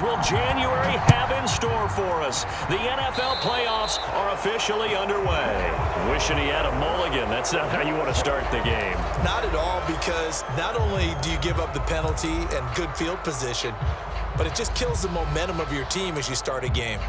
Will January have in store for us? The NFL playoffs are officially underway. Wishing he had a mulligan. That's not how you want to start the game. Not at all, because not only do you give up the penalty and good field position, but it just kills the momentum of your team as you start a game.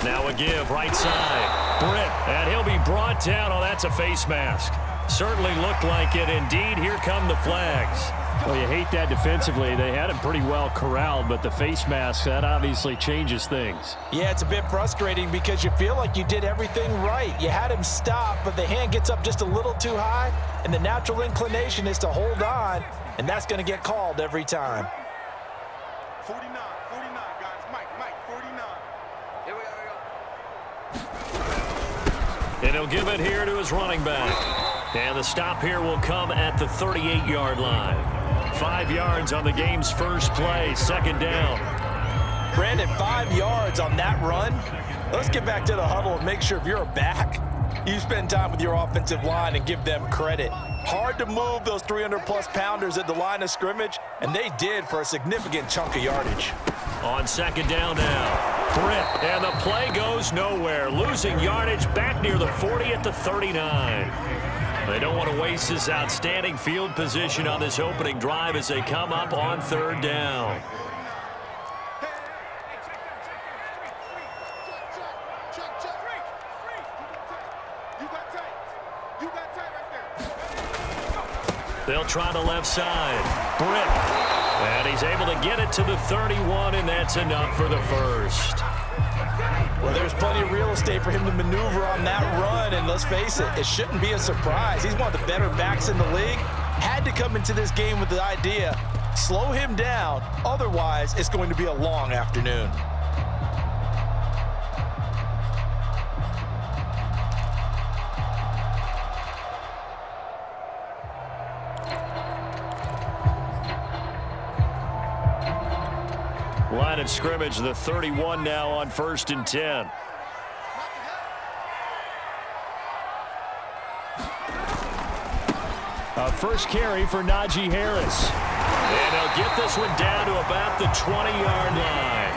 Now a give, right side. Britt, and he'll be brought down. Oh, that's a face mask. Certainly looked like it. Indeed, here come the flags. Well, you hate that defensively. They had him pretty well corralled, but the face mask, that obviously changes things. Yeah, it's a bit frustrating because you feel like you did everything right. You had him stop, but the hand gets up just a little too high, and the natural inclination is to hold on, and that's going to get called every time. 49, guys. Mike, 49. Here we go. And he'll give it here to his running back. And the stop here will come at the 38-yard line. 5 yards on the game's first play, second down. Brandon, 5 yards on that run. Let's get back to the huddle and make sure if you're a back, you spend time with your offensive line and give them credit. Hard to move those 300-plus pounders at the line of scrimmage, and they did for a significant chunk of yardage. On second down now. Britt, and the play goes nowhere. Losing yardage back near the 40 at the 39. They don't want to waste this outstanding field position on this opening drive as they come up on third down. They'll try the left side. Britt. And he's able to get it to the 31, and that's enough for the first. Well, there's plenty of real estate for him to maneuver on that run, and let's face it, it shouldn't be a surprise. He's one of the better backs in the league. Had to come into this game with the idea, slow him down, otherwise it's going to be a long afternoon. Line of scrimmage, the 31 now on 1st and 10. A first carry for Najee Harris. And he'll get this one down to about the 20-yard line.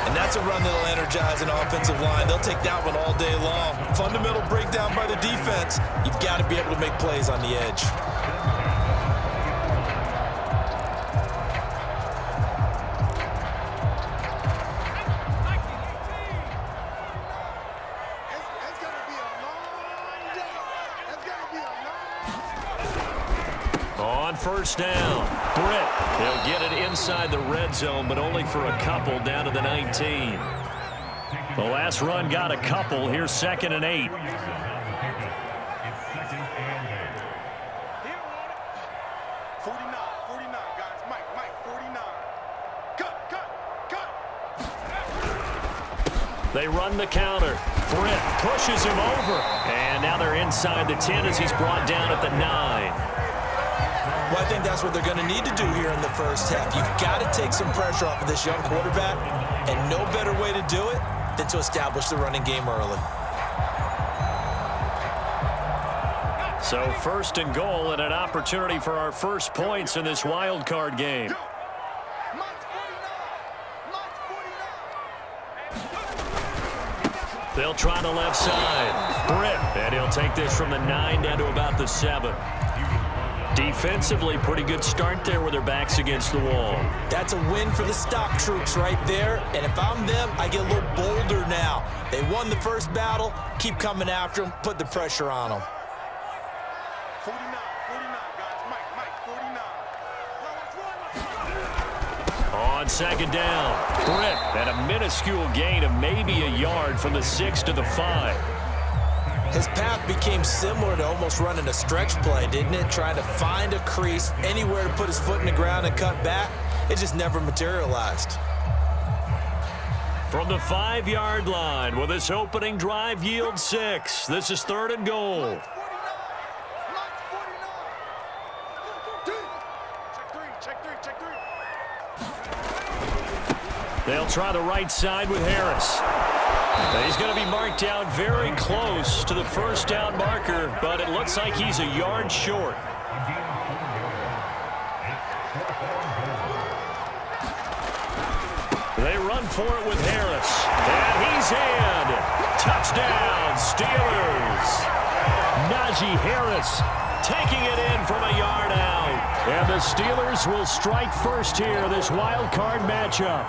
And that's a run that'll energize an offensive line. They'll take that one all day long. Fundamental breakdown by the defense. You've got to be able to make plays on the edge. On first down, Britt. They'll get it inside the red zone, but only for a couple down to the 19. The last run got a couple. Here's 2nd and 8. They run the counter. Britt pushes him over. And now they're inside the 10 as he's brought down at the 9. Well, I think that's what they're going to need to do here in the first half. You've got to take some pressure off of this young quarterback, and no better way to do it than to establish the running game early. So 1st and goal and an opportunity for our first points in this wild card game. They'll try the left side. Britt, and he'll take this from the 9 down to about the 7. Defensively, pretty good start there with their backs against the wall. That's a win for the stock troops right there. And if I'm them, I get a little bolder now. They won the first battle. Keep coming after them. Put the pressure on them. 49, guys. Mike, 49. On second down, Britt, and a minuscule gain of maybe a yard from the 6 to the 5. His path became similar to almost running a stretch play, didn't it? Trying to find a crease, anywhere to put his foot in the ground and cut back. It just never materialized. From the 5-yard line, will this opening drive yield 6? This is 3rd and goal. They'll try the right side with Harris. He's going to be marked down very close to the first down marker, but it looks like he's a yard short. They run for it with Harris. And he's in. Touchdown, Steelers. Najee Harris taking it in from a yard out. And the Steelers will strike first here, this wild card matchup.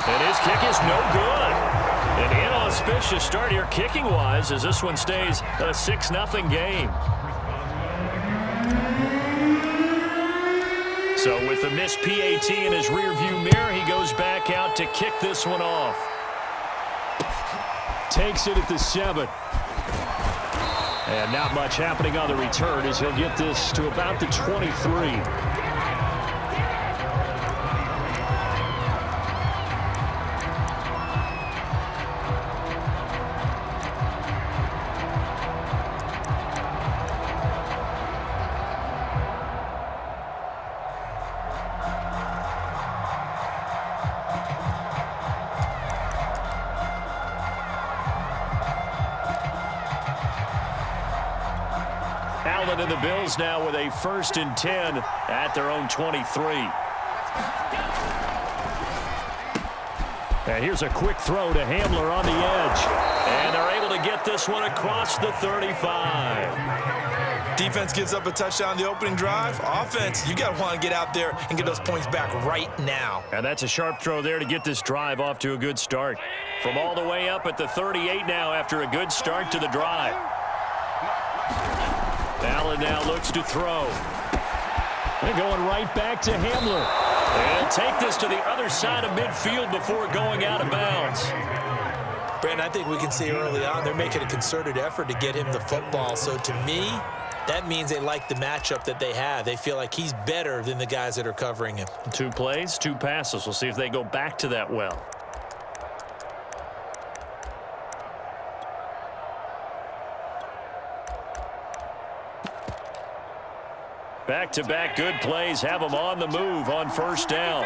And his kick is no good. An inauspicious start here kicking-wise as this one stays a 6-0 game. So with the missed PAT in his rearview mirror, he goes back out to kick this one off. Takes it at the 7. And not much happening on the return as he'll get this to about the 23. Allen and the Bills now with a 1st and 10 at their own 23. And here's a quick throw to Hamler on the edge. And they're able to get this one across the 35. Defense gives up a touchdown the opening drive. Offense, you got to want to get out there and get those points back right now. And that's a sharp throw there to get this drive off to a good start. From all the way up at the 38 now after a good start to the drive. Allen now looks to throw. They're going right back to Hamler. And take this to the other side of midfield before going out of bounds. Brandon, I think we can see early on they're making a concerted effort to get him the football. So to me, that means they like the matchup that they have. They feel like he's better than the guys that are covering him. 2 plays, 2 passes. We'll see if they go back to that well. Back-to-back good plays have them on the move on 1st down.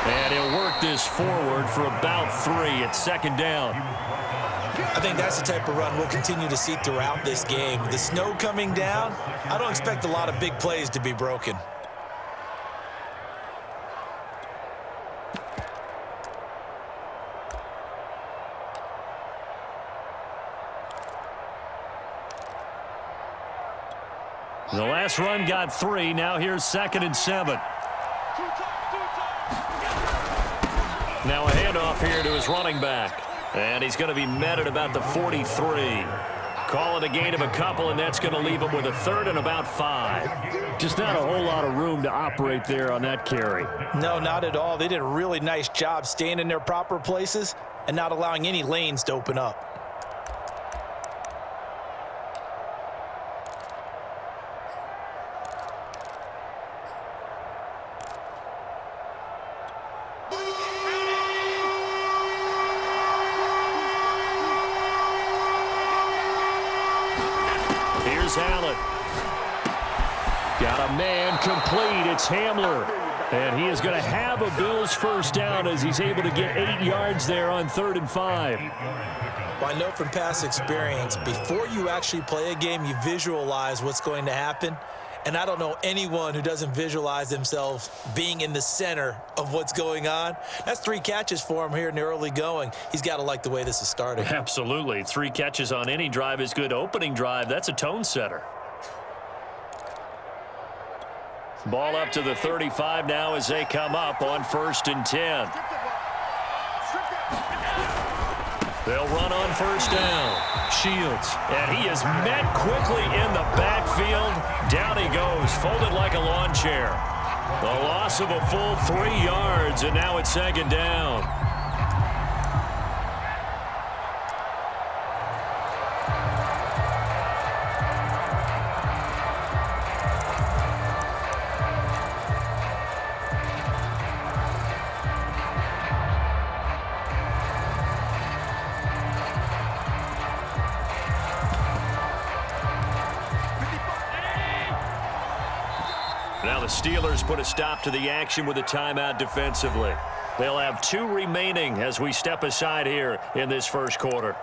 And he'll work this forward for about 3 at 2nd down. I think that's the type of run we'll continue to see throughout this game. The snow coming down, I don't expect a lot of big plays to be broken. The last run got 3. Now here's 2nd and 7. Now a handoff here to his running back. And he's going to be met at about the 43. Call it a gain of a couple, and that's going to leave him with a 3rd and about 5. Just not a whole lot of room to operate there on that carry. No, not at all. They did a really nice job staying in their proper places and not allowing any lanes to open up. Allen. Got a man complete. It's Hamler. And he is going to have a Bills 1st down as he's able to get 8 yards there on 3rd and 5. Well, I know from past experience, before you actually play a game, you visualize what's going to happen. And I don't know anyone who doesn't visualize themselves being in the center of what's going on. That's 3 catches for him here in the early going. He's got to like the way this is starting. Absolutely. 3 catches on any drive is good. Opening drive, that's a tone setter. Ball up to the 35 now as they come up on 1st and 10. They'll run on first down. Shields. And he is met quickly in the backfield. Down he goes, folded like a lawn chair. The loss of a full 3 yards, and now it's second down. Now the Steelers put a stop to the action with a timeout defensively. They'll have 2 remaining as we step aside here in this first quarter.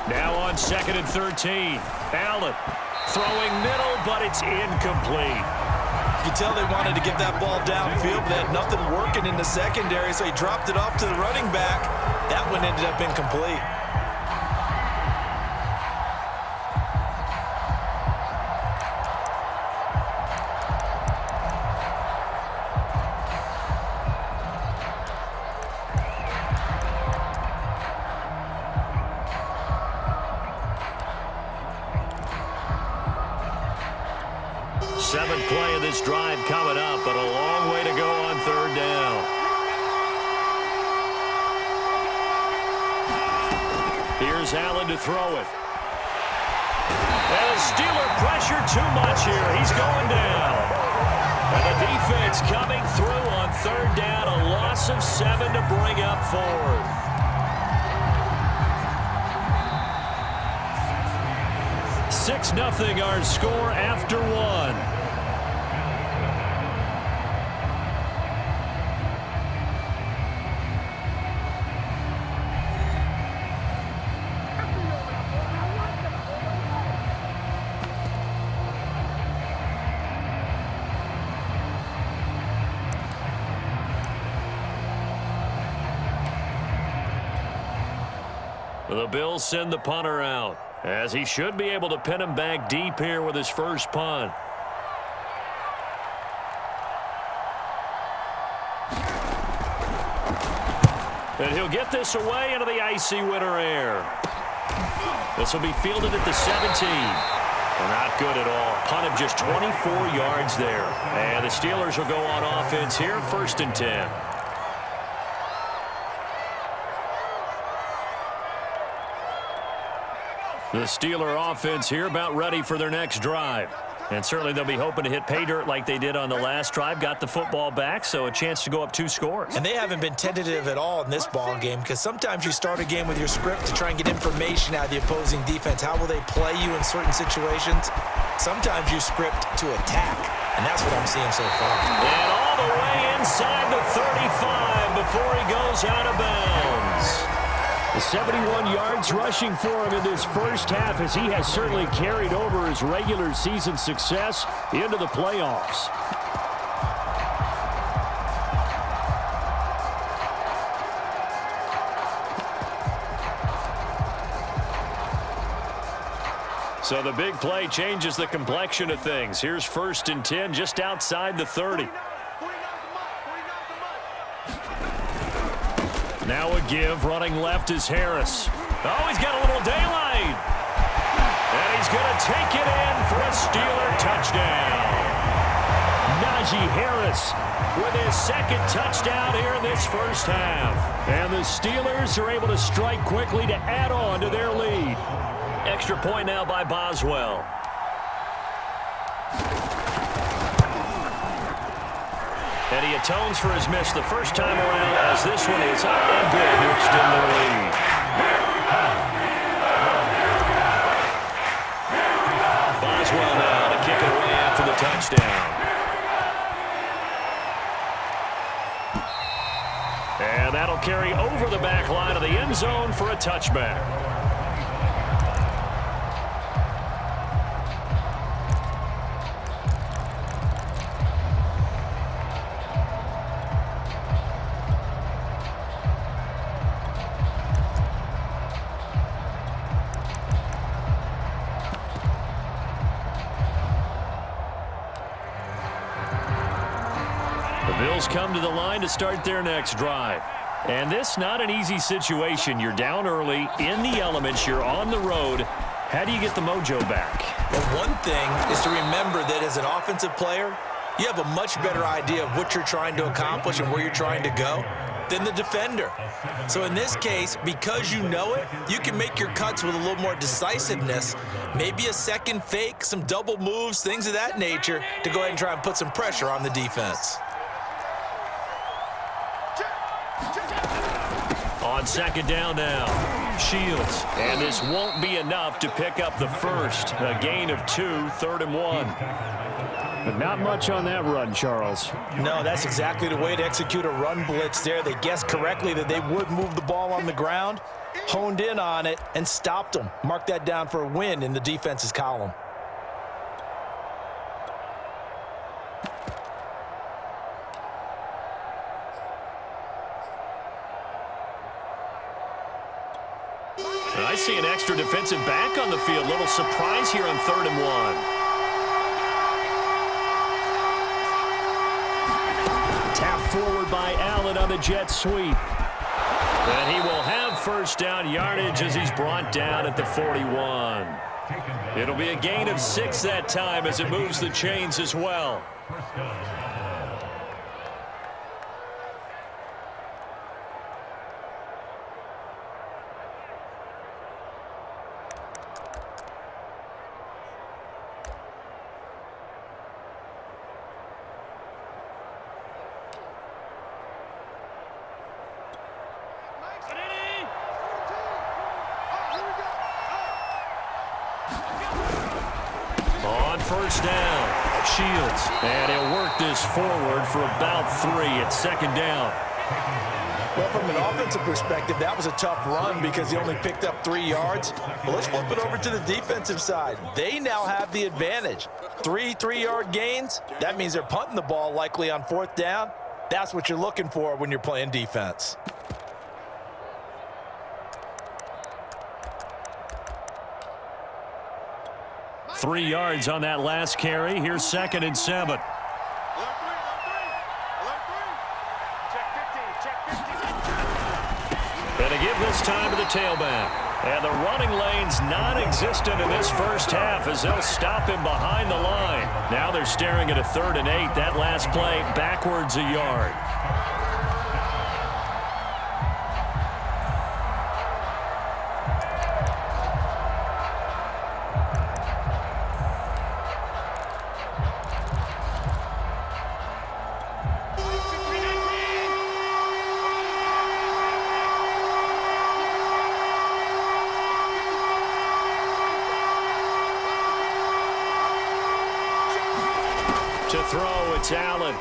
Now on 2nd and 13. Allen throwing middle, but it's incomplete. You can tell they wanted to get that ball downfield, but they had nothing working in the secondary, so he dropped it off to the running back. That one ended up incomplete. Seventh play of this drive coming up, but a long way to go on 3rd down. Here's Allen to throw it. And the Steeler pressure too much here. He's going down. And the defense coming through on 3rd down. A loss of 7 to bring up 4th. 6-0 our score after 1. The Bills send the punter out, as he should be able to pin him back deep here with his first punt. And he'll get this away into the icy winter air. This will be fielded at the 17. Well, not good at all. Punt of just 24 yards there. And the Steelers will go on offense here, 1st and 10. The Steeler offense here about ready for their next drive. And certainly they'll be hoping to hit pay dirt like they did on the last drive. Got the football back, so a chance to go up 2 scores. And they haven't been tentative at all in this ball game, because sometimes you start a game with your script to try and get information out of the opposing defense. How will they play you in certain situations? Sometimes you script to attack, and that's what I'm seeing so far. And all the way inside the 35 before he goes out of bounds. 71 yards rushing for him in this first half, as he has certainly carried over his regular season success into the playoffs. So the big play changes the complexion of things. Here's 1st and 10 just outside the 30. Now a give, running left is Harris. Oh, he's got a little daylight. And he's going to take it in for a Steeler touchdown. Najee Harris with his 2nd touchdown here in this first half. And the Steelers are able to strike quickly to add on to their lead. Extra point now by Boswell. And he atones for his miss the first time around, as this one is up and good to extend their lead. Boswell now to kick it away after the touchdown. for a touchback. Bills come to the line to start their next drive. And this not an easy situation. You're down early, in the elements, you're on the road. How do you get the mojo back? Well, one thing is to remember that as an offensive player, you have a much better idea of what you're trying to accomplish and where you're trying to go than the defender. So in this case, because you know it, you can make your cuts with a little more decisiveness, maybe a second fake, some double moves, things of that nature, to go ahead and try and put some pressure on the defense. On second down now, Shields. And this won't be enough to pick up the first. A gain of 2, 3rd and 1. But not much on that run, Charles. No, that's exactly the way to execute a run blitz there. They guessed correctly that they would move the ball on the ground, honed in on it, and stopped them. Mark that down for a win in the defense's column. I see an extra defensive back on the field. Little surprise here on 3rd and 1. Tap forward by Allen on the jet sweep. And he will have first down yardage as he's brought down at the 41. It'll be a gain of 6 that time as it moves the chains as well. First down, Shields. And he'll work this forward for about 3 at second down. Well, from an offensive perspective, that was a tough run because he only picked up 3 yards. But let's flip it over to the defensive side. They now have the advantage. 3 3-yard gains. That means they're punting the ball likely on 4th down. That's what you're looking for when you're playing defense. Three yards on that last carry. Here's 2nd and 7. And a give this time to the tailback. And the running lane's non-existent in this first half as they'll stop him behind the line. Now they're staring at a 3rd and 8. That last play backwards a yard. To throw, it's Allen.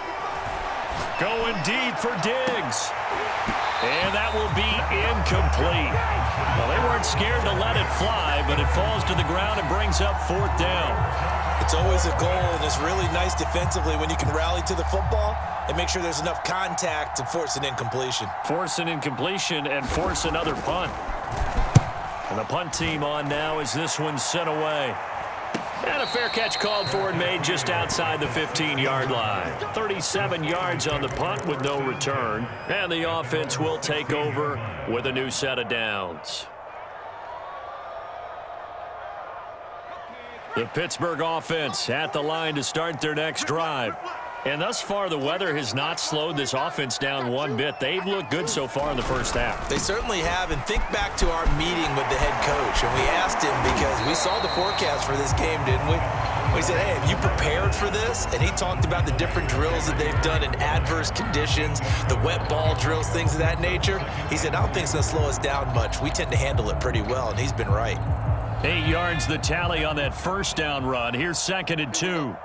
Going deep for Diggs. And that will be incomplete. Well, they weren't scared to let it fly, but it falls to the ground and brings up 4th down. It's always a goal, and it's really nice defensively when you can rally to the football and make sure there's enough contact to force an incompletion. Force an incompletion and force another punt. And the punt team on now as this one's sent away. And a fair catch called for and made just outside the 15-yard line. 37 yards on the punt with no return. And the offense will take over with a new set of downs. The Pittsburgh offense at the line to start their next drive. And thus far, the weather has not slowed this offense down one bit. They've looked good so far in the first half. They certainly have. And think back to our meeting with the head coach. And we asked him because we saw the forecast for this game, didn't we? We said, hey, have you prepared for this? And he talked about the different drills that they've done in adverse conditions, the wet ball drills, things of that nature. He said, I don't think it's going to slow us down much. We tend to handle it pretty well, and he's been right. 8 yards the tally on that first down run. Here's 2nd and 2.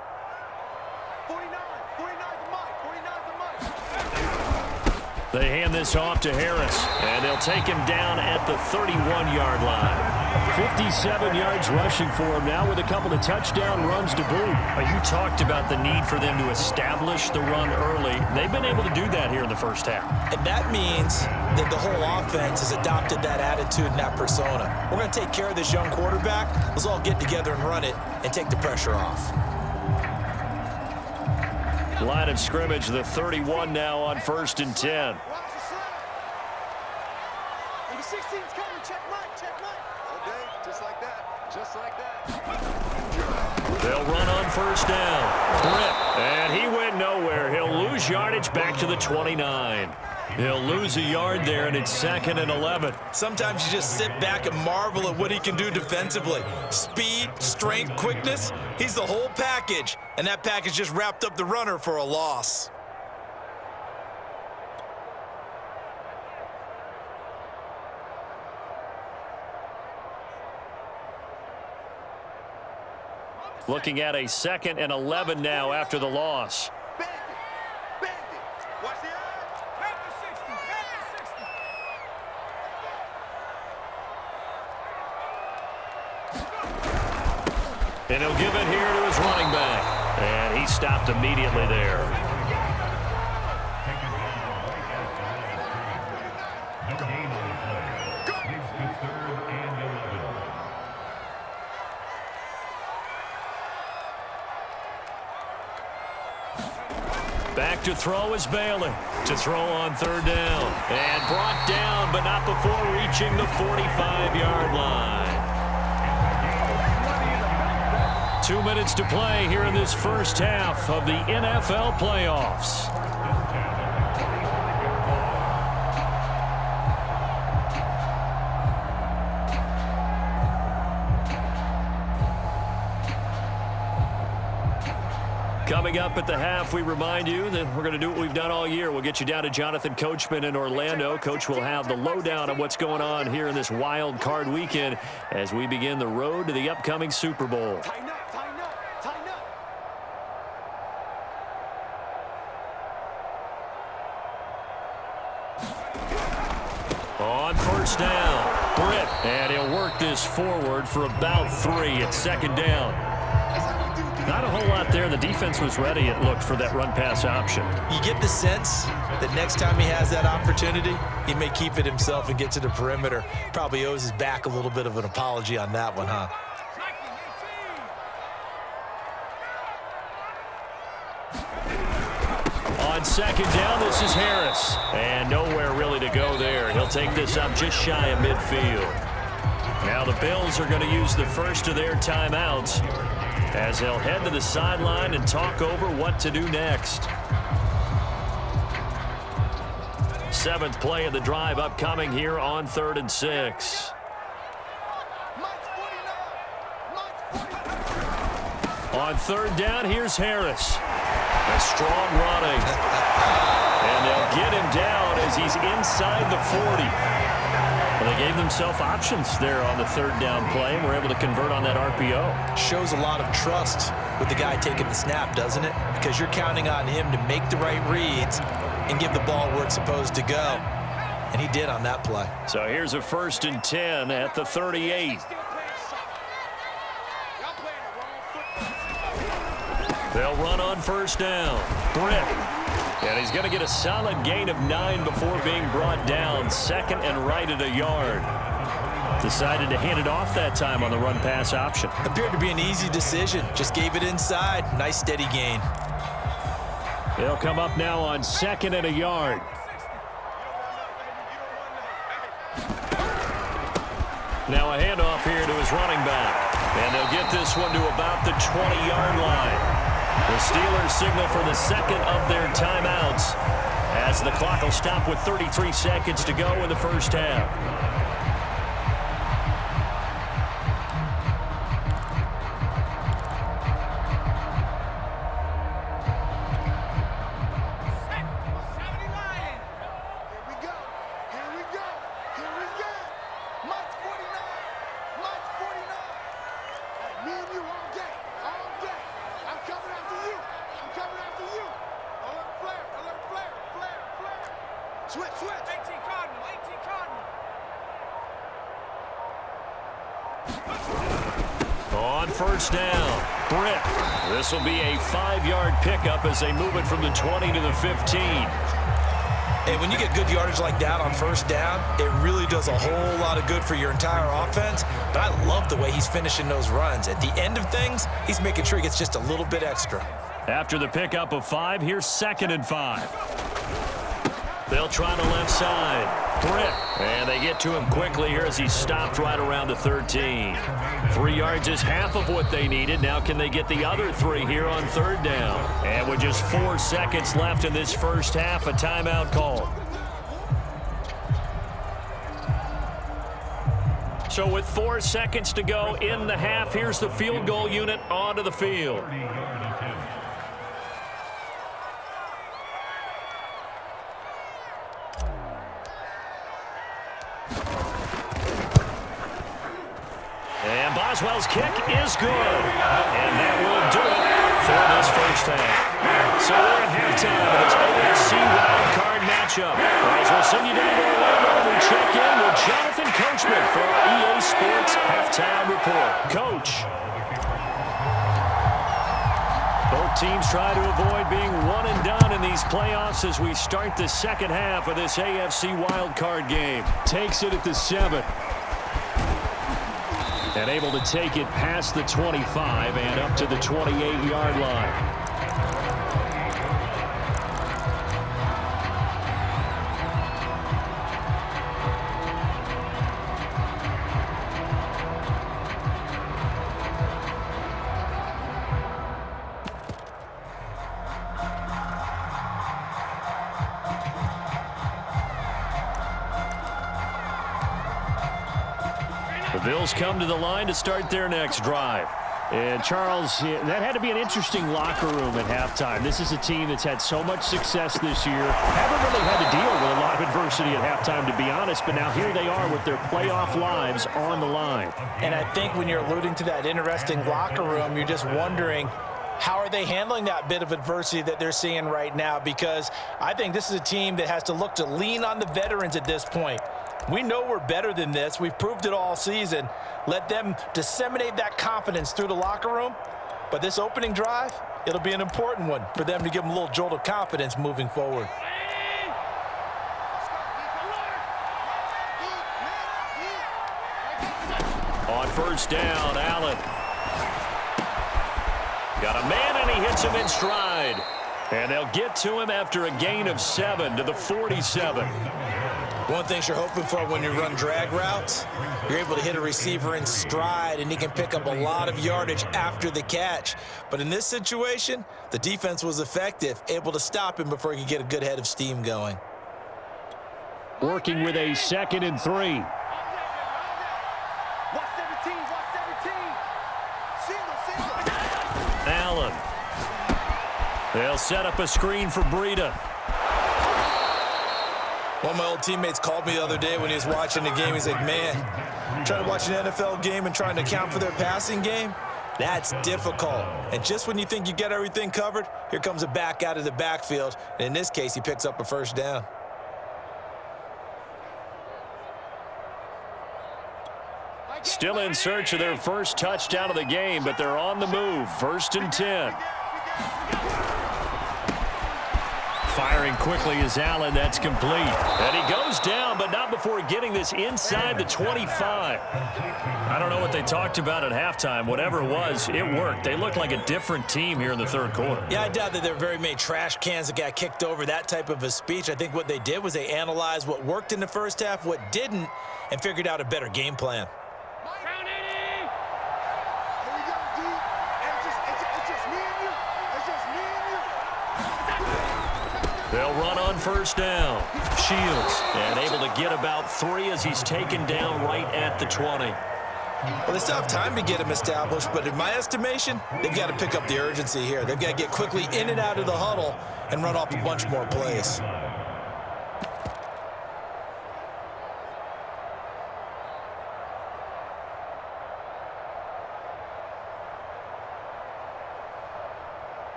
They hand this off to Harris, and they'll take him down at the 31-yard line. 57 yards rushing for him now with a couple of touchdown runs to boot. You talked about the need for them to establish the run early. They've been able to do that here in the first half. And that means that the whole offense has adopted that attitude and that persona. We're going to take care of this young quarterback. Let's all get together and run it and take the pressure off. Line of scrimmage, the 31 now on 1st and 10. Number 16's coming. Check mine. Okay, just like that. Just like that. They'll run on 1st down. Britt, and he went nowhere. He'll lose yardage back to the 29. He'll lose a yard there, and it's 2nd and 11. Sometimes you just sit back and marvel at what he can do defensively. Speed, strength, quickness, he's the whole package. And that package just wrapped up the runner for a loss. Looking at a 2nd and 11 now after the loss. Bandit. Watch the eye. Back to 60. And he'll give it here to his running back. And he stopped immediately there. Back to throw is Bailey. To throw on 3rd down. And brought down, but not before reaching the 45-yard line. 2 minutes to play here in this first half of the NFL playoffs. Coming up at the half, we remind you that we're going to do what we've done all year. We'll get you down to Jonathan Coachman in Orlando. Coach will have the lowdown on what's going on here in this wild card weekend as we begin the road to the upcoming Super Bowl. Tighten up. On 1st down, Britt, and he'll work this forward for about 3 at 2nd down. Not a whole lot there. The defense was ready, it looked, for that run-pass option. You get the sense that next time he has that opportunity, he may keep it himself and get to the perimeter. Probably owes his back a little bit of an apology on that one, huh? On 2nd down, this is Harris. And nowhere really to go there. He'll take this up just shy of midfield. Now the Bills are going to use the first of their timeouts as they'll head to the sideline and talk over what to do next. 7th play of the drive upcoming here on 3rd and 6. On 3rd down, here's Harris. A strong running. And they'll get him down as he's inside the 40. Well, they gave themselves options there on the 3rd down play and were able to convert on that RPO. Shows a lot of trust with the guy taking the snap, doesn't it? Because you're counting on him to make the right reads and give the ball where it's supposed to go. And he did on that play. So here's a 1st and 10 at the 38. They'll run on 1st down. Britt. And he's going to get a solid gain of 9 before being brought down. 2nd and right at a yard. Decided to hand it off that time on the run-pass option. Appeared to be an easy decision. Just gave it inside. Nice steady gain. They'll come up now on 2nd and a yard. Now a handoff here to his running back. And they'll get this one to about the 20-yard line. The Steelers signal for the 2nd of their timeouts as the clock will stop with 33 seconds to go in the first half. Switch. On first down, Britt. This will be a 5-yard pickup as they move it from the 20 to the 15. And when you get good yardage like that on first down, it really does a whole lot of good for your entire offense. But I love the way he's finishing those runs. At the end of things, he's making sure he gets just a little bit extra. After the pickup of 5, here's 2nd and 5. They'll try the left side. Britt. And they get to him quickly here as he's stopped right around the 13. 3 yards is half of what they needed. Now can they get the other 3 here on 3rd down? And with just 4 seconds left in this first half, a timeout call. So with 4 seconds to go in the half, here's the field goal unit onto the field. And Boswell's kick is good. And that will do it for this first half. So we're at halftime of this AFC wild card matchup. As we'll send you down to Orlando, we check in with Jonathan Coachman for our EA Sports Halftime Report. Coach. Both teams try to avoid being one and done in these playoffs as we start the second half of this AFC wild card game. Takes it at the 7. And able to take it past the 25 and up to the 28-yard line. The Bills come to the line to start their next drive. And, Charles, that had to be an interesting locker room at halftime. This is a team that's had so much success this year. Haven't really had to deal with a lot of adversity at halftime, to be honest. But now here they are with their playoff lives on the line. And I think when you're alluding to that interesting locker room, you're just wondering, how are they handling that bit of adversity that they're seeing right now? Because I think this is a team that has to look to lean on the veterans at this point. We know we're better than this. We've proved it all season. Let them disseminate that confidence through the locker room. But this opening drive, it'll be an important one for them to give them a little jolt of confidence moving forward. On first down, Allen. Got a man, and he hits him in stride. And they'll get to him after a gain of 7 to the 47. One thing you're hoping for when you run drag routes, you're able to hit a receiver in stride, and he can pick up a lot of yardage after the catch. But in this situation, the defense was effective, able to stop him before he could get a good head of steam going. Working with a 2nd and 3. Allen. They'll set up a screen for Breida. One of my old teammates called me the other day when he was watching the game. He's like, man, trying to watch an NFL game and trying to account for their passing game, that's difficult. And just when you think you get everything covered, here comes a back out of the backfield. And in this case, he picks up a first down. Still in search of their first touchdown of the game, but they're on the move. 1st and 10. Firing quickly is Allen. That's complete. And he goes down, but not before getting this inside the 25. I don't know what they talked about at halftime. Whatever it was, it worked. They looked like a different team here in the 3rd quarter. Yeah, I doubt that there were very many trash cans that got kicked over, that type of a speech. I think what they did was they analyzed what worked in the first half, what didn't, and figured out a better game plan. They'll run on first down. Shields, and able to get about 3 as he's taken down right at the 20. Well, they still have time to get him established, but in my estimation, they've got to pick up the urgency here. They've got to get quickly in and out of the huddle and run off a bunch more plays.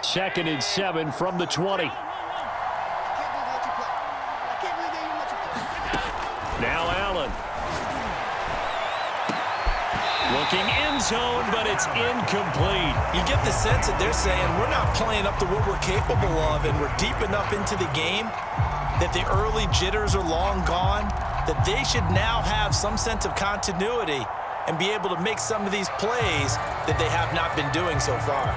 Second and 7 from the 20. looking end zone, but it's incomplete. You get the sense that they're saying we're not playing up to what we're capable of, and we're deep enough into the game that the early jitters are long gone, that they should now have some sense of continuity and be able to make some of these plays that they have not been doing so far.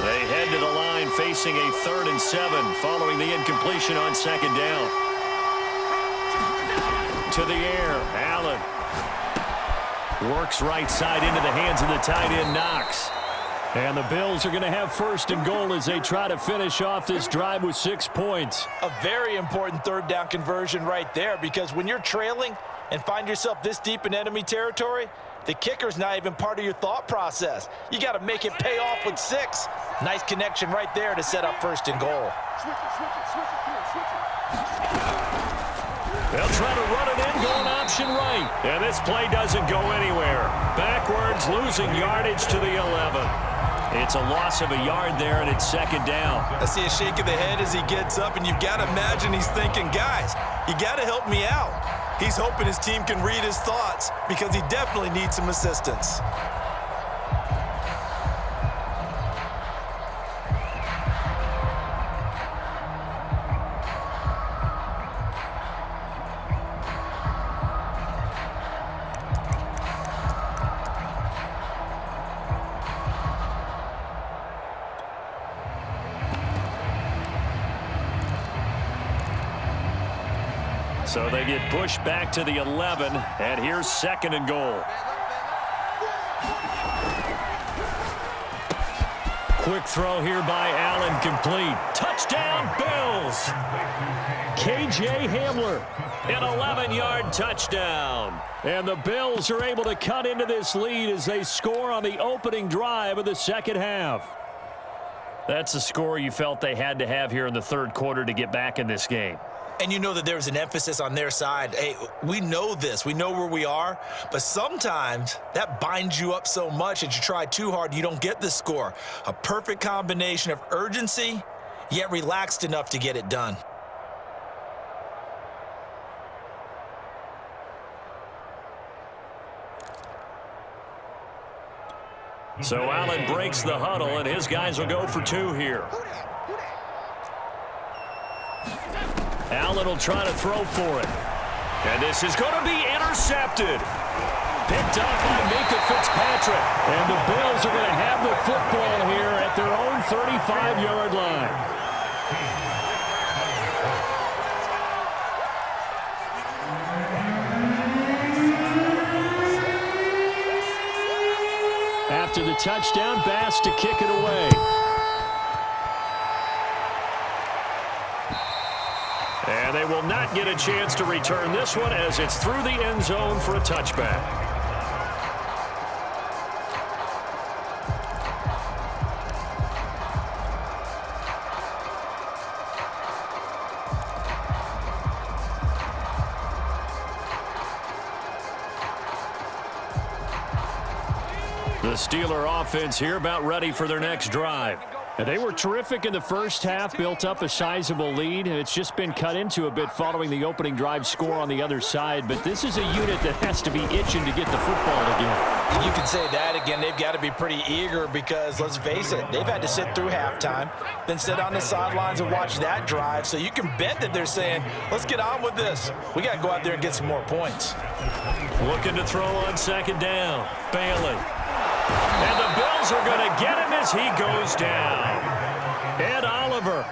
They head to the line facing a 3rd and 7 following the incompletion on 2nd down. To the air, Allen works right side into the hands of the tight end, Knox. And the Bills are going to have 1st and goal as they try to finish off this drive with 6 points. A very important 3rd down conversion right there, because when you're trailing and find yourself this deep in enemy territory, the kicker's not even part of your thought process. You got to make it pay off with 6. Nice connection right there to set up 1st and goal. They'll try to run it in, going option right. And this play doesn't go anywhere. Backwards, losing yardage to the 11. It's a loss of a yard there, and it's 2nd down. I see a shake of the head as he gets up, and you've got to imagine he's thinking, guys, you got to help me out. He's hoping his team can read his thoughts because he definitely needs some assistance. So they get pushed back to the 11, and here's 2nd and goal. Quick throw here by Allen, complete. Touchdown, Bills! K.J. Hamler, an 11-yard touchdown. And the Bills are able to cut into this lead as they score on the opening drive of the 2nd half. That's a score you felt they had to have here in the 3rd quarter to get back in this game. And you know that there's an emphasis on their side. Hey, we know this. We know where we are. But sometimes that binds you up so much that you try too hard, you don't get the score. A perfect combination of urgency, yet relaxed enough to get it done. So Allen breaks the huddle, and his guys will go for 2 here. Allen will try to throw for it. And this is going to be intercepted. Picked up by Minka Fitzpatrick. And the Bills are going to have the football here at their own 35-yard line. After the touchdown, Bass to kick it away. And they will not get a chance to return this one as it's through the end zone for a touchback. The Steeler offense here about ready for their next drive. And they were terrific in the first half, built up a sizable lead, and it's just been cut into a bit following the opening drive score on the other side. But this is a unit that has to be itching to get the football again. You can say that again. They've got to be pretty eager because, let's face it, they've had to sit through halftime, then sit on the sidelines and watch that drive. So you can bet that they're saying, let's get on with this. We got to go out there and get some more points. Looking to throw on 2nd down. Bailey. And the Bills are going to get him as he goes down. Ed Oliver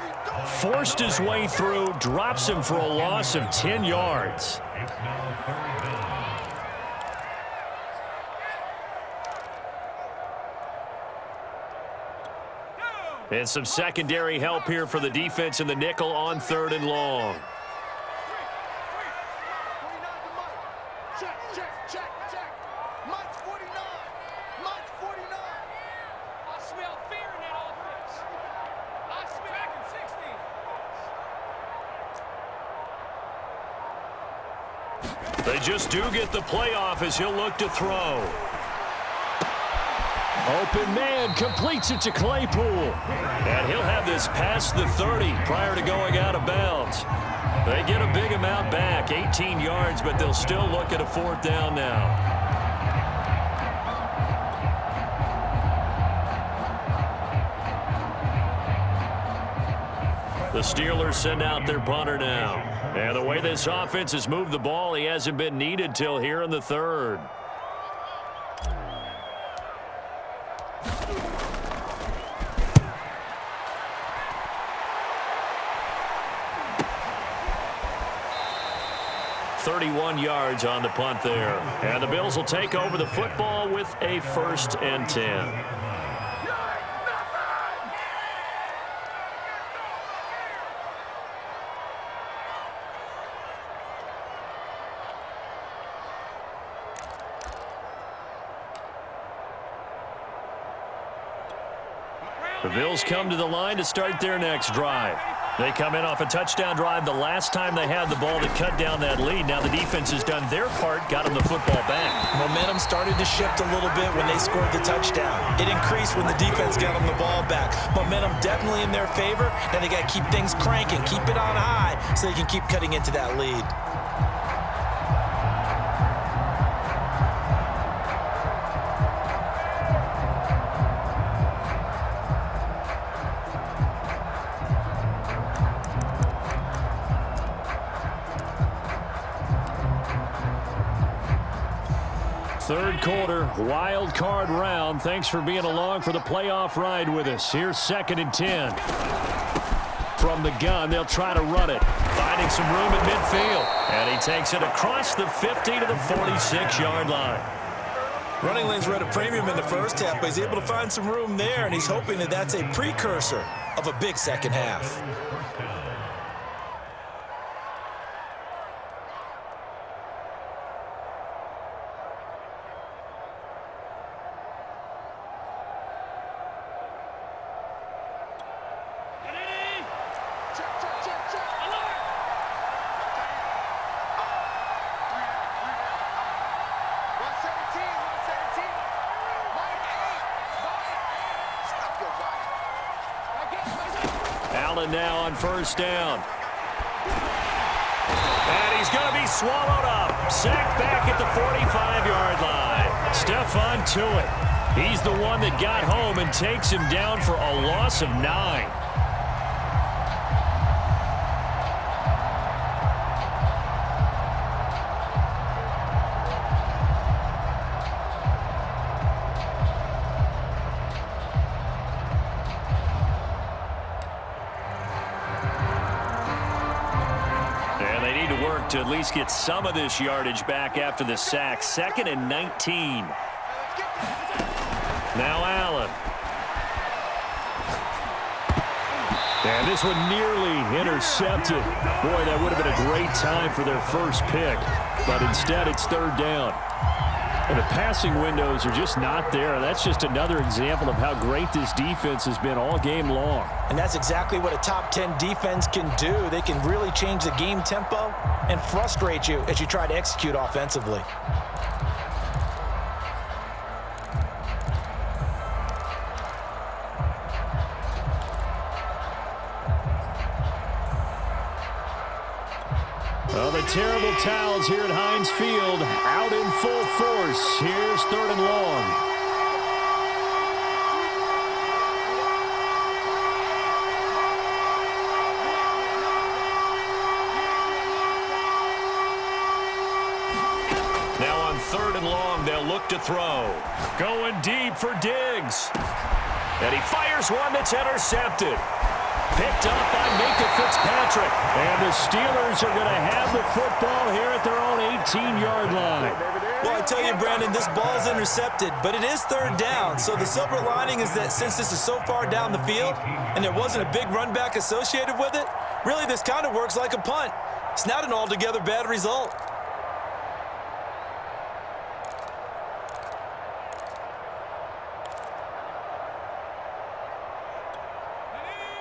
forced his way through, drops him for a loss of 10 yards. And some secondary help here for the defense in the nickel on 3rd and long. They just do get the playoff as he'll look to throw. Open man completes it to Claypool. And he'll have this past the 30 prior to going out of bounds. They get a big amount back, 18 yards, but they'll still look at a 4th down now. The Steelers send out their punter now. And the way this offense has moved the ball, he hasn't been needed till here in the 3rd. .31 yards on the punt there. And the Bills will take over the football with a 1st and 10. The Bills come to the line to start their next drive. They come in off a touchdown drive the last time they had the ball to cut down that lead. Now the defense has done their part, got them the football back. Momentum started to shift a little bit when they scored the touchdown. It increased when the defense got them the ball back. Momentum definitely in their favor. Now they got to keep things cranking, keep it on high so they can keep cutting into that lead. Third quarter, wild card round. Thanks for being along for the playoff ride with us. Here's 2nd and 10. From the gun, they'll try to run it. Finding some room at midfield. And he takes it across the 50 to the 46-yard line. Running lanes were at a premium in the first half, but he's able to find some room there, and he's hoping that that's a precursor of a big second half. Allen now on 1st down. And he's going to be swallowed up. Sacked back at the 45-yard line. Stephon Tuitt. He's the one that got home and takes him down for a loss of 9. To at least get some of this yardage back after the sack. 2nd and 19. Now Allen. And this one nearly intercepted. Boy, that would have been a great time for their first pick. But instead, it's 3rd down. And the passing windows are just not there. That's just another example of how great this defense has been all game long. And that's exactly what a top 10 defense can do. They can really change the game tempo and frustrate you as you try to execute offensively. Well, the terrible towels here at Heinz Field out in full force. Here's 3rd and long. Now on 3rd and long, they'll look to throw. Going deep for Diggs. And he fires one that's intercepted. Picked up by Minka Fitzpatrick. And the Steelers are going to have the football here at their own 18-yard line. Well, I tell you, Brandon, this ball's intercepted, but it is 3rd down. So the silver lining is that since this is so far down the field and there wasn't a big run back associated with it, really this kind of works like a punt. It's not an altogether bad result.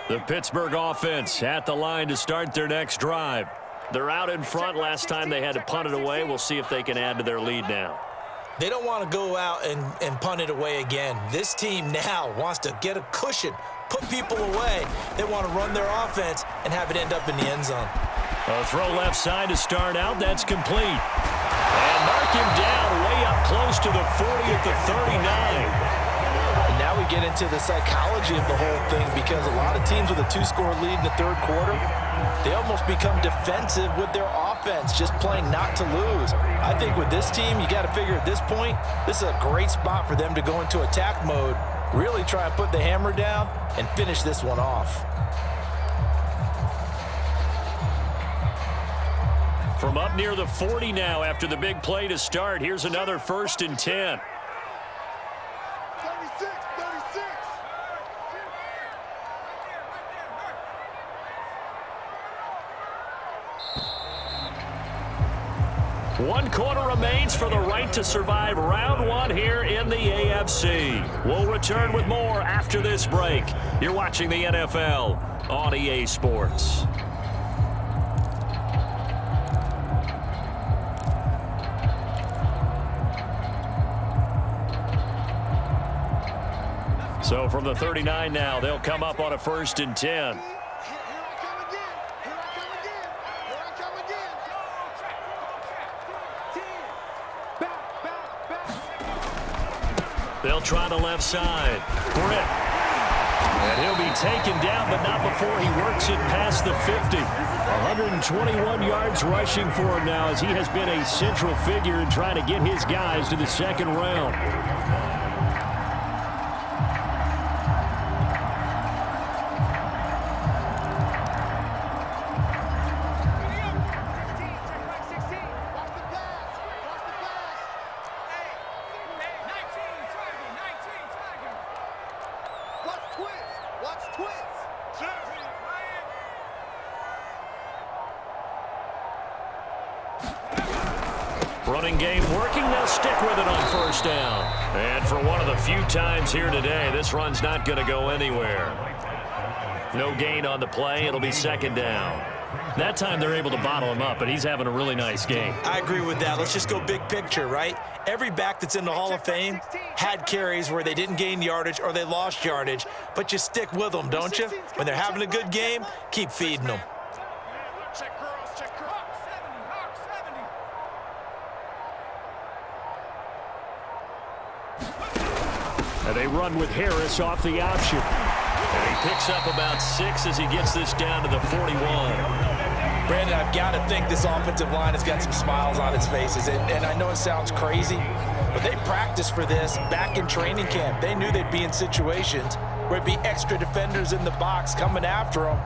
The Pittsburgh offense at the line to start their next drive. They're out in front. Last time they had to punt it away. We'll see if they can add to their lead now. They don't want to go out and punt it away again. This team now wants to get a cushion, put people away. They want to run their offense and have it end up in the end zone. A throw left side to start out. That's complete. And mark him down way up close to the 40 at the 39. And now we get into the psychology of the whole thing, because a lot of teams with a 2-score lead in the third quarter, they almost become defensive with their offense, just playing not to lose. I think with this team, you got to figure at this point, this is a great spot for them to go into attack mode, really try and put the hammer down and finish this one off. From up near the 40 now after the big play to start, here's another 1st and 10. 36, 36. One quarter remains for the right to survive round one here in the AFC. We'll return with more after this break. You're watching the NFL on EA Sports. So from the 39 now, they'll come up on a 1st and 10. Here I come again. Here I come again. Here I come again. 10. Back. They'll try the left side. Britt. And he'll be taken down, but not before he works it past the 50. 121 yards rushing for him now, as he has been a central figure in trying to get his guys to the second round. Running game working. They'll stick with it on 1st down. And for one of the few times here today, this run's not going to go anywhere. No gain on the play. It'll be 2nd down. That time they're able to bottle him up, but he's having a really nice game. I agree with that. Let's just go big picture, right? Every back that's in the Hall of Fame had carries where they didn't gain yardage or they lost yardage, but you stick with them, don't you? When they're having a good game, keep feeding them. Check girls, check girls. And they run with Harris off the option. And he picks up about 6 as he gets this down to the 41. Brandon, I've got to think this offensive line has got some smiles on its faces. And I know it sounds crazy, but they practiced for this back in training camp. They knew they'd be in situations where it'd be extra defenders in the box coming after them,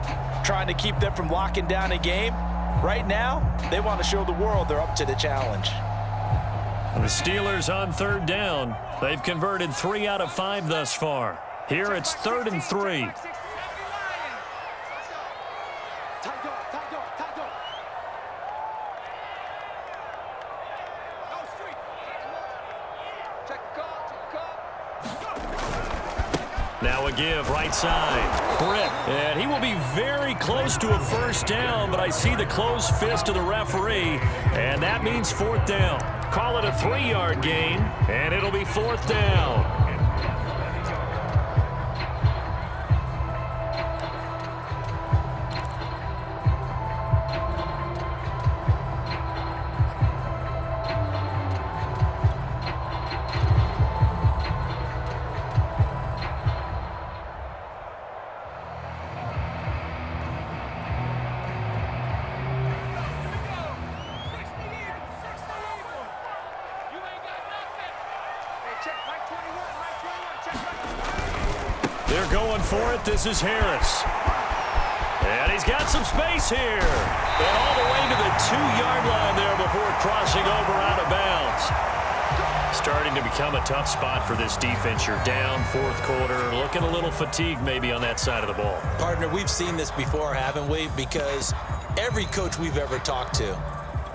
trying to keep them from locking down a game. Right now, they want to show the world they're up to the challenge. And the Steelers on 3rd down. They've converted 3 out of 5 thus far. Here it's 3rd and 3. Now a give, right side. Britt, and he will be very close to a 1st down, but I see the closed fist of the referee, and that means 4th down. Call it a 3-yard gain, and it'll be 4th down. They're going for it. This is Harris. And he's got some space here. And all the way to the 2-yard line there before crossing over out of bounds. Starting to become a tough spot for this defense. You're down 4th quarter. Looking a little fatigued maybe on that side of the ball. Partner, we've seen this before, haven't we? Because every coach we've ever talked to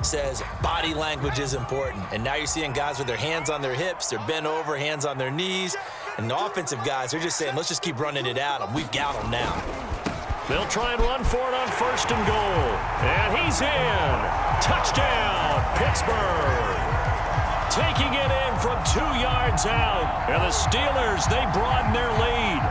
says body language is important. And now you're seeing guys with their hands on their hips, they're bent over, hands on their knees. And the offensive guys, they're just saying, let's just keep running it at them. We've got them now. They'll try and run for it on 1st and goal. And he's in. Touchdown, Pittsburgh. taking it in from 2 yards out. And the Steelers, they broaden their lead.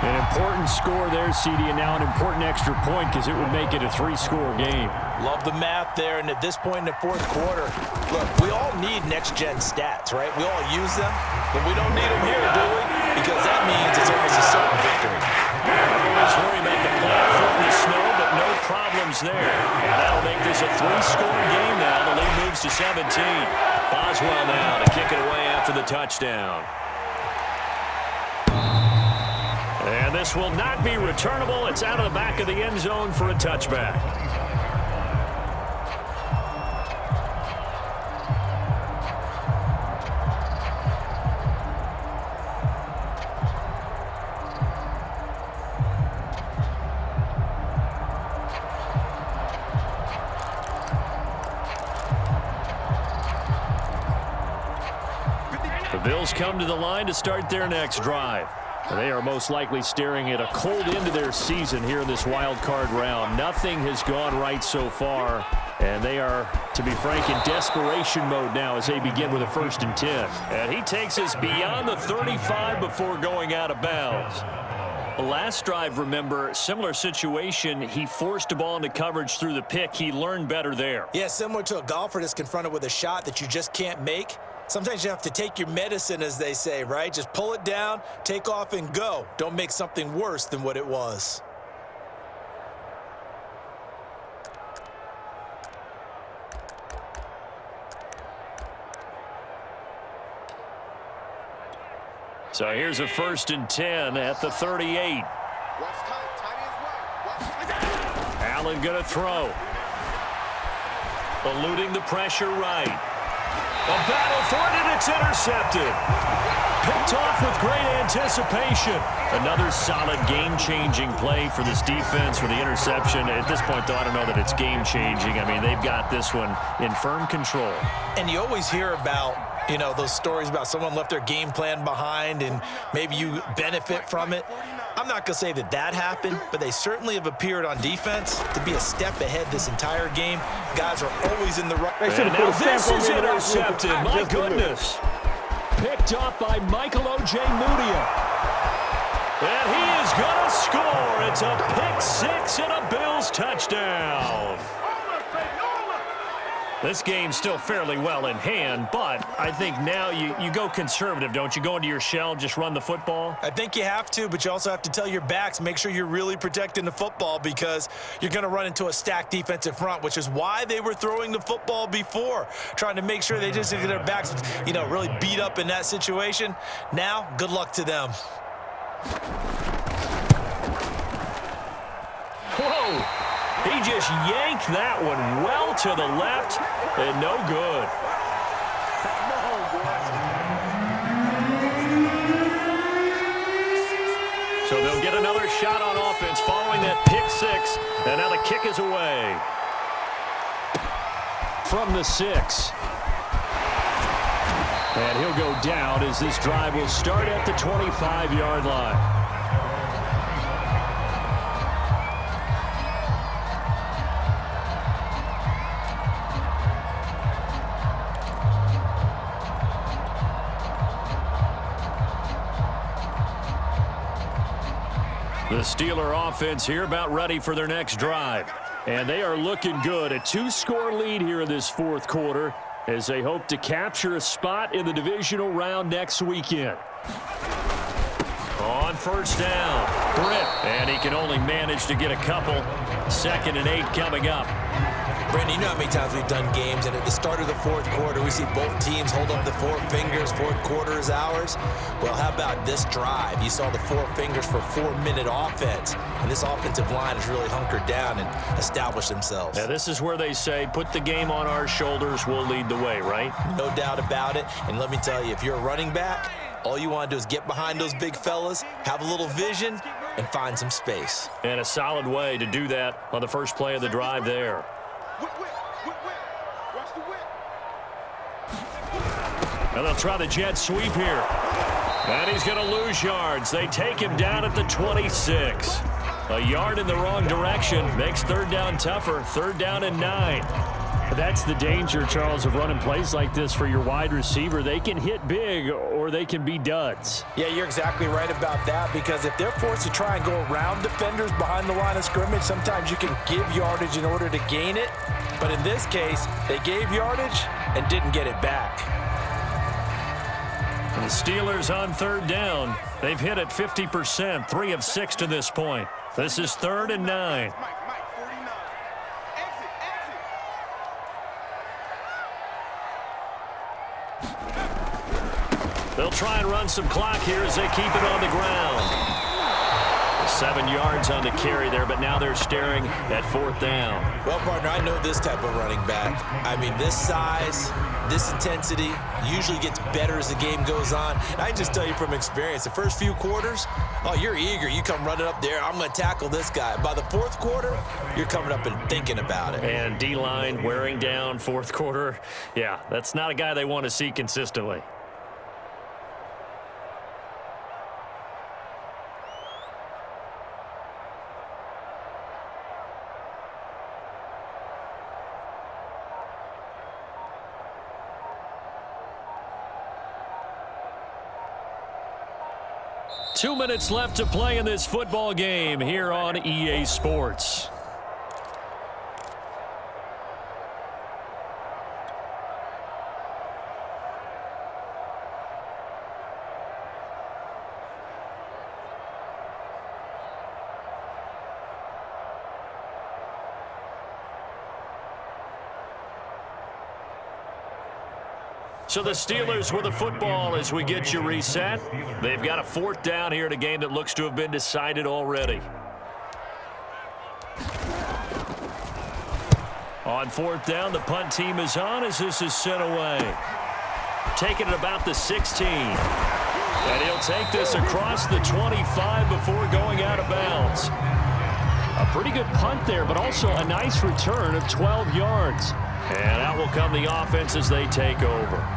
An important score there, CD, and now an important extra point because it would make it a 3-score game. Love the math there, and at this point in the fourth quarter, look, we all need next-gen stats, right? We all use them, but we don't need them here, do we? Because that means it's almost a certain victory. Always worry about the plant foot in the snow, but no problems there. And that'll make this a 3-score game now. The lead moves to 17. Boswell now to kick it away after the touchdown. And this will not be returnable. It's out of the back of the end zone for a touchback. The Bills come to the line to start their next drive. They are most likely staring at a cold end to their season here in this wild card round. Nothing has gone right so far, and they are, to be frank, in desperation mode now as they begin with a 1st and 10. And he takes us beyond the 35 before going out of bounds. Last drive, remember, similar situation. He forced a ball into coverage through the pick. He learned better there. Yeah, similar to a golfer that's confronted with a shot that you just can't make. Sometimes you have to take your medicine, as they say, right? Just pull it down, take off, and go. Don't make something worse than what it was. So here's a 1st and 10 at the 38. Allen going to throw. Eluding the pressure right. A battle for it, and it's intercepted. Picked off with great anticipation. Another solid game-changing play for this defense for the interception. At this point, though, I don't know that it's game-changing. I mean, they've got this one in firm control. And you always hear about, you know, those stories about someone left their game plan behind and maybe you benefit from it. I'm not going to say that that happened, but they certainly have appeared on defense to be a step ahead this entire game. Guys are always in the right. And now this is intercepted. My goodness. Picked up by Michael O.J. Mudia. And he is going to score. It's a pick 6 and a Bills touchdown. This game's still fairly well in hand, but I think now you go conservative, don't you? Go into your shell, just run the football? I think you have to, but you also have to tell your backs, make sure you're really protecting the football because you're going to run into a stacked defensive front, which is why they were throwing the football before, trying to make sure they just get their backs, you know, really beat up in that situation. Now, good luck to them. Whoa! He just yanked that one well to the left, and no good. So they'll get another shot on offense following that pick 6, and now the kick is away. From the 6. And he'll go down as this drive will start at the 25-yard line. The Steeler offense here about ready for their next drive. And they are looking good. A 2-score lead here in this fourth quarter as they hope to capture a spot in the divisional round next weekend. On 1st down, Britt. And he can only manage to get a couple. 2nd and 8 coming up. Brandon, you know how many times we've done games, and at the start of the fourth quarter, we see both teams hold up the 4 fingers, fourth quarter is ours. Well, how about this drive? You saw the 4 fingers for 4-minute offense, and this offensive line has really hunkered down and established themselves. Now, this is where they say, put the game on our shoulders, we'll lead the way, right? No doubt about it, and let me tell you, if you're a running back, all you want to do is get behind those big fellas, have a little vision, and find some space. And a solid way to do that on the first play of the drive there. And they'll try the jet sweep here. And he's going to lose yards. They take him down at the 26. A yard in the wrong direction makes 3rd down tougher. 3rd down and 9. That's the danger, Charles, of running plays like this for your wide receiver. They can hit big or they can be duds. Yeah, you're exactly right about that, because if they're forced to try and go around defenders behind the line of scrimmage, sometimes you can give yardage in order to gain it. But in this case, they gave yardage and didn't get it back. The Steelers on third down. They've hit it 50%, 3 of 6 to this point. This is 3rd and 9. They'll try and run some clock here as they keep it on the ground. 7 yards on the carry there, but now they're staring at 4th down. Well, partner, I know this type of running back. I mean, this size, this intensity usually gets better as the game goes on. And I can just tell you from experience, the first few quarters, oh, you're eager. You come running up there, I'm going to tackle this guy. By the 4th quarter, you're coming up and thinking about it. And D-line wearing down 4th quarter. Yeah, that's not a guy they want to see consistently. Two minutes left to play in this football game here on EA Sports. So the Steelers with the football as we get you reset. They've got a 4th down here in a game that looks to have been decided already. On 4th down, the punt team is on as this is sent away. Taking it about the 16. And he'll take this across the 25 before going out of bounds. A pretty good punt there, but also a nice return of 12 yards. And out will come the offense as they take over.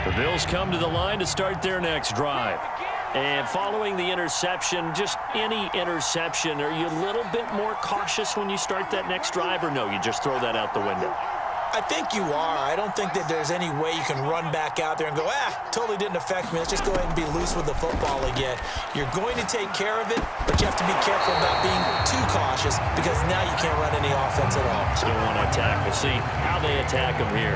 The Bills come to the line to start their next drive. And following the interception, just any interception, are you a little bit more cautious when you start that next drive, or no, you just throw that out the window? I think you are. I don't think that there's any way you can run back out there and go, totally didn't affect me. Let's just go ahead and be loose with the football again. You're going to take care of it, but you have to be careful about being too cautious, because now you can't run any offense at all. Still want to attack. We'll see how they attack them here.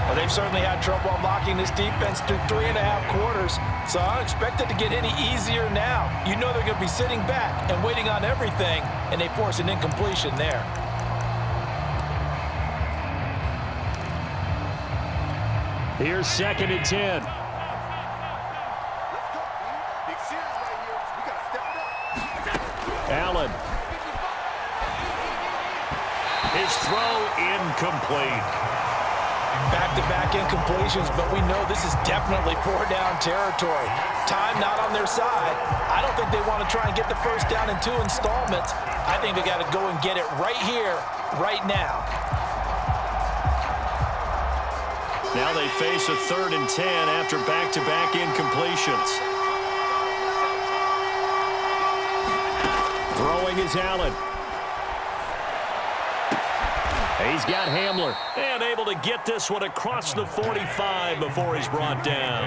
Well, they've certainly had trouble unlocking this defense through 3.5 quarters, so I don't expect it to get any easier now. You know they're going to be sitting back and waiting on everything, and they force an incompletion there. Here's 2nd and 10. Allen. His throw incomplete. Back-to-back incompletions, but we know this is definitely 4-down territory. Time not on their side. I don't think they want to try and get the 1st down in 2 installments. I think they got to go and get it right here, right now. Now they face a 3rd and 10 after back-to-back incompletions. Throwing is Allen. He's got Hamler. And able to get this one across the 45 before he's brought down.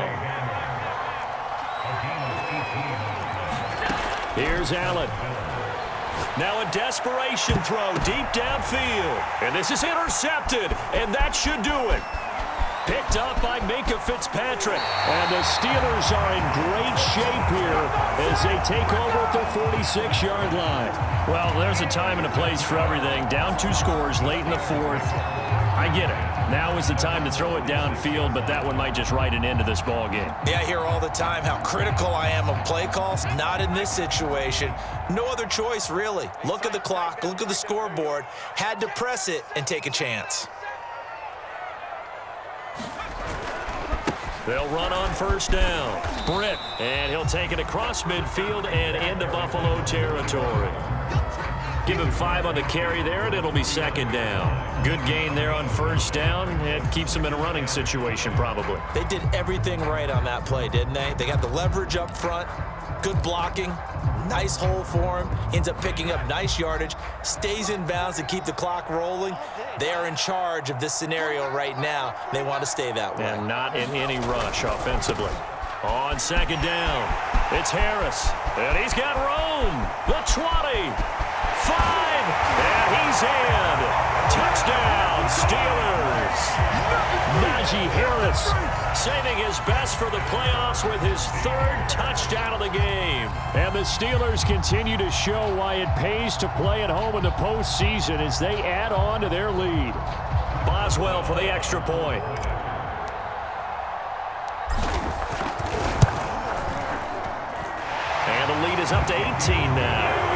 Here's Allen. Now a desperation throw deep downfield. And this is intercepted. And that should do it. Picked up by Minkah Fitzpatrick. And the Steelers are in great shape here as they take over at their 46-yard line. Well, there's a time and a place for everything. Down 2 scores late in the 4th. I get it. Now is the time to throw it downfield, but that one might just write an end to this ball game. Yeah, I hear all the time how critical I am of play calls. Not in this situation. No other choice, really. Look at the clock. Look at the scoreboard. Had to press it and take a chance. They'll run on 1st down. Britt, and he'll take it across midfield and into Buffalo territory. Give him 5 on the carry there, and it'll be second down. Good gain there on first down. It keeps him in a running situation, probably. They did everything right on that play, didn't they? They got the leverage up front, good blocking, nice hole for him, ends up picking up nice yardage, stays in bounds to keep the clock rolling. They are in charge of this scenario right now. They want to stay that way. And not in any rush offensively. On second down, it's Harris, and he's got room. The 20, 5, and he's in. Touchdown, Steelers. Najee Harris saving his best for the playoffs with his 3rd touchdown of the game. And the Steelers continue to show why it pays to play at home in the postseason as they add on to their lead. Boswell for the extra point. And the lead is up to 18 now.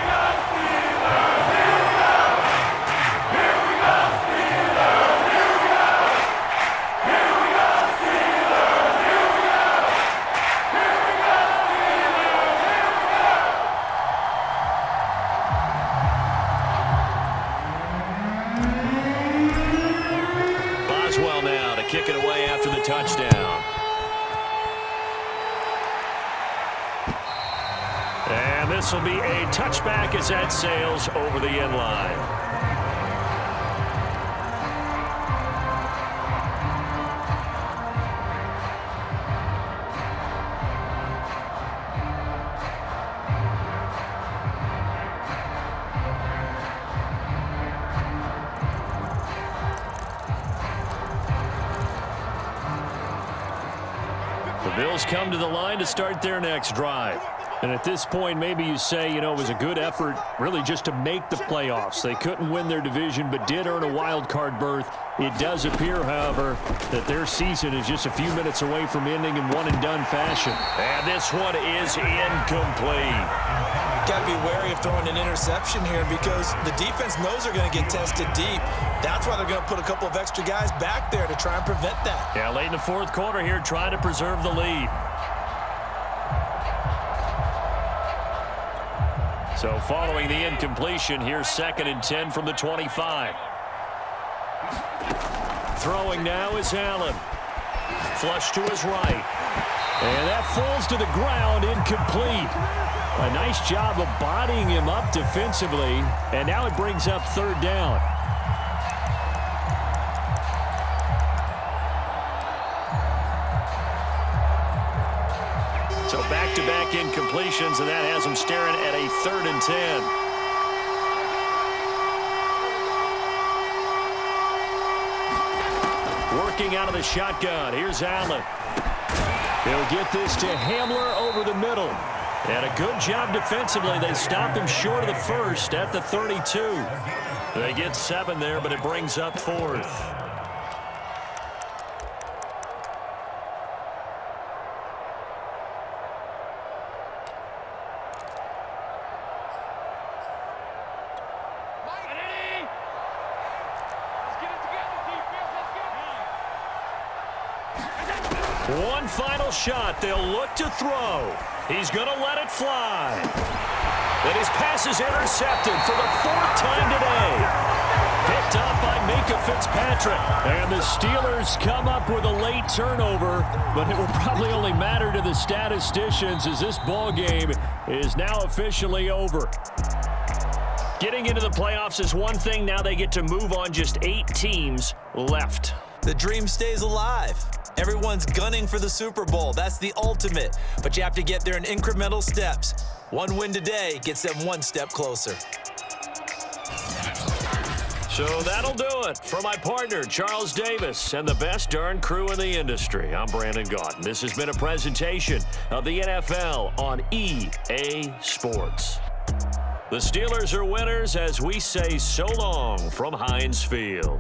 Boswell now to kick it away after the touchdown. And this will be a touchback as that sails over the end line. The Bills come to the line to start their next drive. And at this point, maybe you say, you know, it was a good effort really just to make the playoffs. They couldn't win their division but did earn a wild card berth. It does appear, however, that their season is just a few minutes away from ending in one-and-done fashion. And this one is incomplete. Got to be wary of throwing an interception here because the defense knows they're going to get tested deep. That's why they're going to put a couple of extra guys back there to try and prevent that. Yeah, late in the 4th quarter here, trying to preserve the lead. So following the incompletion, here's 2nd and 10 from the 25. Throwing now is Allen. Flush to his right. And that falls to the ground, incomplete. A nice job of bodying him up defensively. And now it brings up 3rd down. So back-to-back incompletions, and that has them staring at a 3rd and 10. Working out of the shotgun. Here's Allen. He'll get this to Hamler over the middle. And a good job defensively. They stopped him short of the 1st at the 32. They get 7 there, but it brings up 4th. One final shot. They'll look to throw. He's going to let it fly. And his pass is intercepted for the 4th time today. Picked up by Minkah Fitzpatrick. And the Steelers come up with a late turnover, but it will probably only matter to the statisticians as this ball game is now officially over. Getting into the playoffs is one thing. Now they get to move on. Just 8 teams left. The dream stays alive. Everyone's gunning for the Super Bowl. That's the ultimate. But you have to get there in incremental steps. One win today gets them 1 step closer. So that'll do it. For my partner, Charles Davis, and the best darn crew in the industry, I'm Brandon Gaudin. This has been a presentation of the NFL on EA Sports. The Steelers are winners as we say so long from Heinz Field.